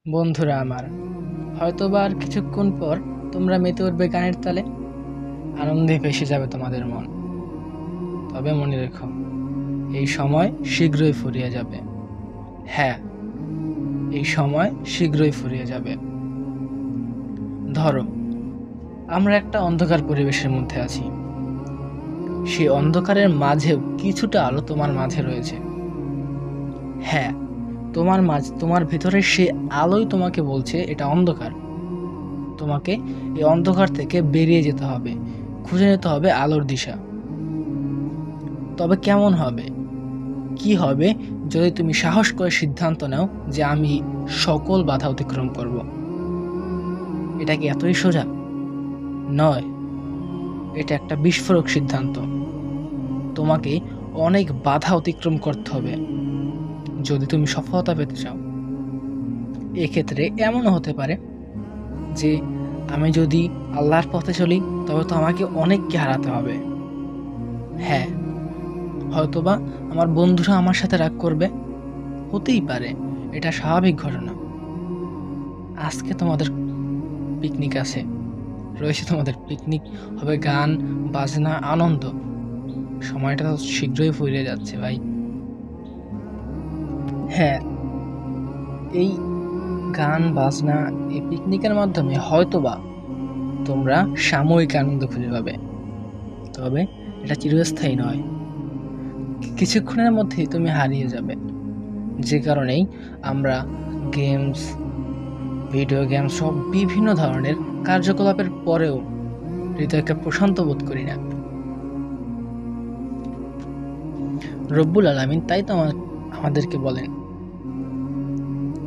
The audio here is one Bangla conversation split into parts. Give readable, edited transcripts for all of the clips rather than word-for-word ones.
বন্ধুরা আমার, হয়তোবা আর কিছুক্ষণ পর তোমরা মেতে উঠবে গানের তালে। আনন্দে ভেসে যাবে তোমাদের মন। তবে মনে রেখো, এই সময় শীঘ্রই ফুরিয়ে যাবে। হ্যাঁ, এই সময় শীঘ্রই ফুরিয়ে যাবে। ধরো, আমরা একটা অন্ধকার পরিবেশের মধ্যে আছি। সেই অন্ধকারের মাঝেও কিছুটা আলো তোমার মাঝে রয়েছে। হ্যাঁ, তোমার ভেতরে সে আলোই তোমাকে বলছে এটা অন্ধকার। তোমাকে এই অন্ধকার থেকে বেরিয়ে যেতে হবে, খুঁজে নিতে হবে আলোর দিশা। তবে কেমন হবে, কি হবে যদি তুমি সাহস করে সিদ্ধান্ত নাও যে আমি সকল বাধা অতিক্রম করব? এটা কি এতই সোজা? নয়, এটা একটা বিস্ফোরক সিদ্ধান্ত। তোমাকে অনেক বাধা অতিক্রম করতে হবে যদি তুমি সফলতা পেতে চাও। এক্ষেত্রে এমনও হতে পারে যে আমি যদি আল্লাহর পথে চলি তবে তো আমাকে অনেককে হারাতে হবে। হ্যাঁ, হয়তোবা আমার বন্ধুরা আমার সাথে রাগ করবে, হতেই পারে, এটা স্বাভাবিক ঘটনা। আজকে তোমাদের পিকনিক আছে, রয়েছে তোমাদের পিকনিক, হবে গান বাজনা আনন্দ। সময়টা তো শীঘ্রই ফুরিয়ে যাচ্ছে ভাই। হ্যাঁ, এই গান বাজনা, এই পিকনিকের মাধ্যমে হয়তোবা তোমরা সাময়িক আনন্দ খুঁজে পাবে, তবে এটা চিরস্থায়ী নয়। কিছুক্ষণের মধ্যেই তুমি হারিয়ে যাবে। যে কারণেই আমরা গেমস, ভিডিও গেম সব বিভিন্ন ধরনের কার্যকলাপের পরেও হৃদয়কে প্রশান্ত বোধ করি না। রব্বুল আলামিন তাই তো আমাদেরকে বলেন,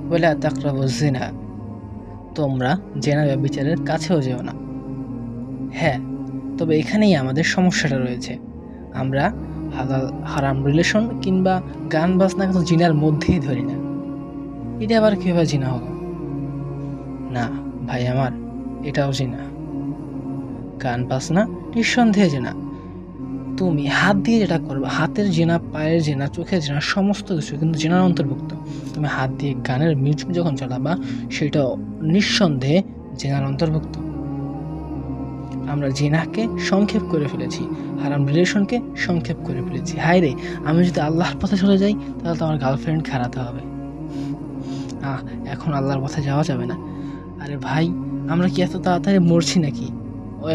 ওয়ালা তাকরাবুজ জিনা, তোমরা জেনা ব্যভিচারের কাছেও যেও না। হ্যাঁ, তবে এখানেই আমাদের সমস্যাটা রয়েছে। আমরা হালাল হারাম রিলেশন কিংবা গান বাজনা কিন্তু জিনার মধ্যেই ধরি না। এটা আবার কিভাবে জিনা হলো? না ভাই আমার, এটাও জিনা। গান বাজনা নিঃসন্দেহে জিনা। তুমি হাত দিয়ে যেটা করবে, হাতের জেনা, পায়ের জেনা, চোখের জেনা, সমস্ত কিছু কিন্তু জেনার অন্তর্ভুক্ত। তুমি হাত দিয়ে গানের মিউজিক যখন চালাবা, সেটা নিঃসন্দেহে জেনার অন্তর্ভুক্ত। আমরা জেনাকে সংক্ষেপ করে ফেলেছি, হারাম রিলেশনকে সংক্ষেপ করে ফেলেছি। হায় রে, আমি যদি আল্লাহর পথে চলে যাই তাহলে তো আমার গার্লফ্রেন্ড হারাতে হবে। এখন আল্লাহর পথে যাওয়া যাবে না। আরে ভাই, আমরা কি এত তাড়াতাড়ি মরছি নাকি?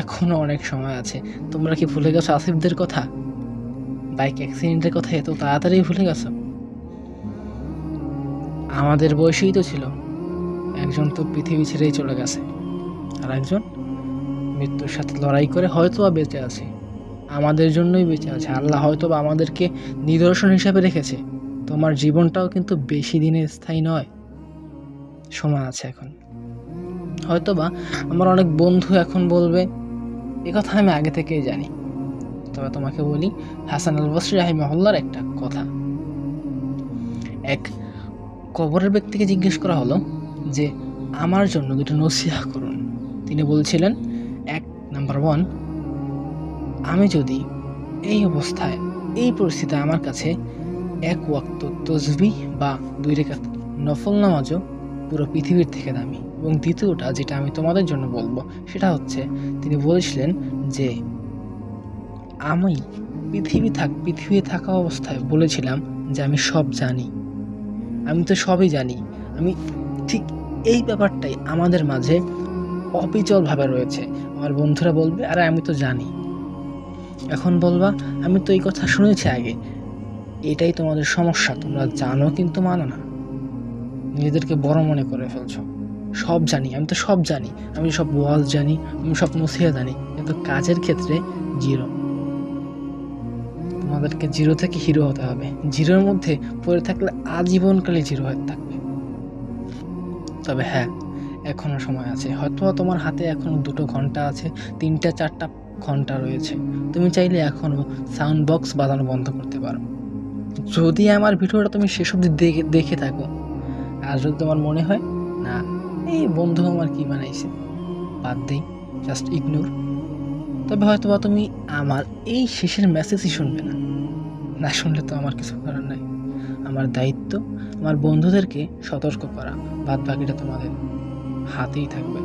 এখনো অনেক সময় আছে। তোমরা কি ভুলে গেছো আসিফদের কথা? বাইক অ্যাক্সিডেন্টের কথা এত তাড়াতাড়ি ভুলে গেছো? আমাদের বয়সেই তো ছিল। একজন তো পৃথিবী ছেড়েই চলে গেছে, আর একজন মৃত্যুর সাথে লড়াই করে হয়তোবা বেঁচে আছে। আমাদের জন্যই বেঁচে আছে। আল্লাহ হয়তোবা আমাদেরকে নিদর্শন হিসাবে রেখেছে। তোমার জীবনটাও কিন্তু বেশি দিনের স্থায়ী নয়, সময় আছে এখন। হয়তোবা আমার অনেক বন্ধু এখন বলবে, কথা আমি আগে থেকেই জানি। তবে তোমাকে বলি, হাসান আল বসরি রাহিমাহুল্লাহর একটা কথা। এক কবরের ব্যক্তিকে জিজ্ঞেস করা হলো যে আমার জন্য দুটো নসিহা করুন। তিনি বলছিলেন, নাম্বার 1, আমি যদি এই অবস্থায়, এই পরিস্থিতিতে আমার কাছে এক ওয়াক্ত তসবিহ বা 2 রাকাত নফল নামাজও পুরো পৃথিবীর থেকে দামি। এবং দ্বিতীয়টা যেটা আমি তোমাদের জন্য বলবো, সেটা হচ্ছে তিনি বলেছিলেন যে আমি পৃথিবী থাকা অবস্থায় বলেছিলাম যে আমি সব জানি, আমি তো সবই জানি। আমি ঠিক এই ব্যাপারটাই আমাদের মাঝে অবিচলভাবে রয়েছে। আমার বন্ধুরা বলবে, আরে আমি তো জানি। এখন বলবা, আমি তো এই কথা শুনেছি আগে। এটাই তোমাদের সমস্যা, তোমরা জানো কিন্তু মানো না। নিজেদেরকে বড় মনে করে ফেলছো। সব জানি, আমি তো সব জানি, আমি সব ওয়াজ জানি, আমি সব নসিহত জানি, কিন্তু কাজের ক্ষেত্রে জিরো। তোমাদেরকে জিরো থেকে হিরো হতে হবে। জিরোর মধ্যে পড়ে থাকলে আজীবনকালে জিরো হয়ে থাকবে। তবে হ্যাঁ, এখনো সময় আছে। হয়তো তোমার হাতে এখনো 2 ঘন্টা আছে, 3-4টা ঘন্টা রয়েছে। তুমি চাইলে এখনো সাউন্ড বক্স বাজানো বন্ধ করতে পারো, যদি আমার ভিডিওটা তুমি শেষ অবধি দেখে থাকো। আর যদি তোমার মনে হয় না, এই বন্ধু আমার কি বানাইছে, বাদ দেই, জাস্ট ইগনোর, তবে হয়তোবা তুমি আমার এই শেষের মেসেজই শুনবে না। না শুনলে তো আমার কিছু করার নাই। আমার দায়িত্ব আমার বন্ধুদেরকে সতর্ক করা, বাদ বাকিটা তোমাদের হাতেই থাকবে।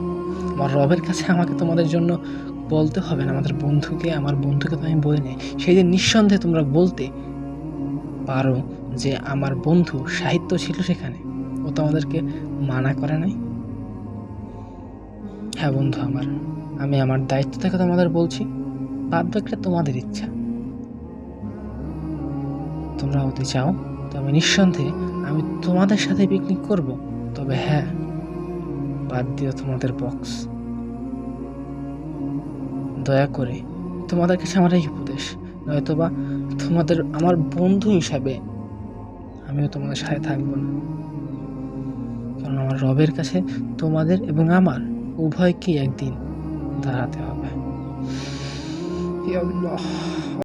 আমার রবের কাছে আমাকে তোমাদের জন্য বলতে হবে না, আমার বন্ধুকে তো আমি বলি নাই। সেই দিন নিঃসন্দেহে তোমরা বলতে পারো যে আমার বন্ধু সাহিত্য ছিল সেখানে, ও তো আমাদেরকে মানা করে নাই। হ্যাঁ বন্ধু আমার, আমি আমার দায়িত্ব থেকে তোমাদের বলছি, বাদ বাকিটা তোমাদের ইচ্ছা। তোমরা হতে চাও তবে নিঃসন্দেহে আমি তোমাদের সাথে পিকনিক করব, তবে হ্যাঁ, বাদ দিও তোমাদের বক্স। দয়া করে তোমাদের কাছে আমার এই উপদেশ, নয়তোবা তোমাদের আমার বন্ধু হিসাবে আমিও তোমাদের সাথে থাকবো না। কারণ আমার রবের কাছে তোমাদের এবং আমার উভয়কেই একদিন দাঁড়াতে হবে। ইয়া আল্লাহ।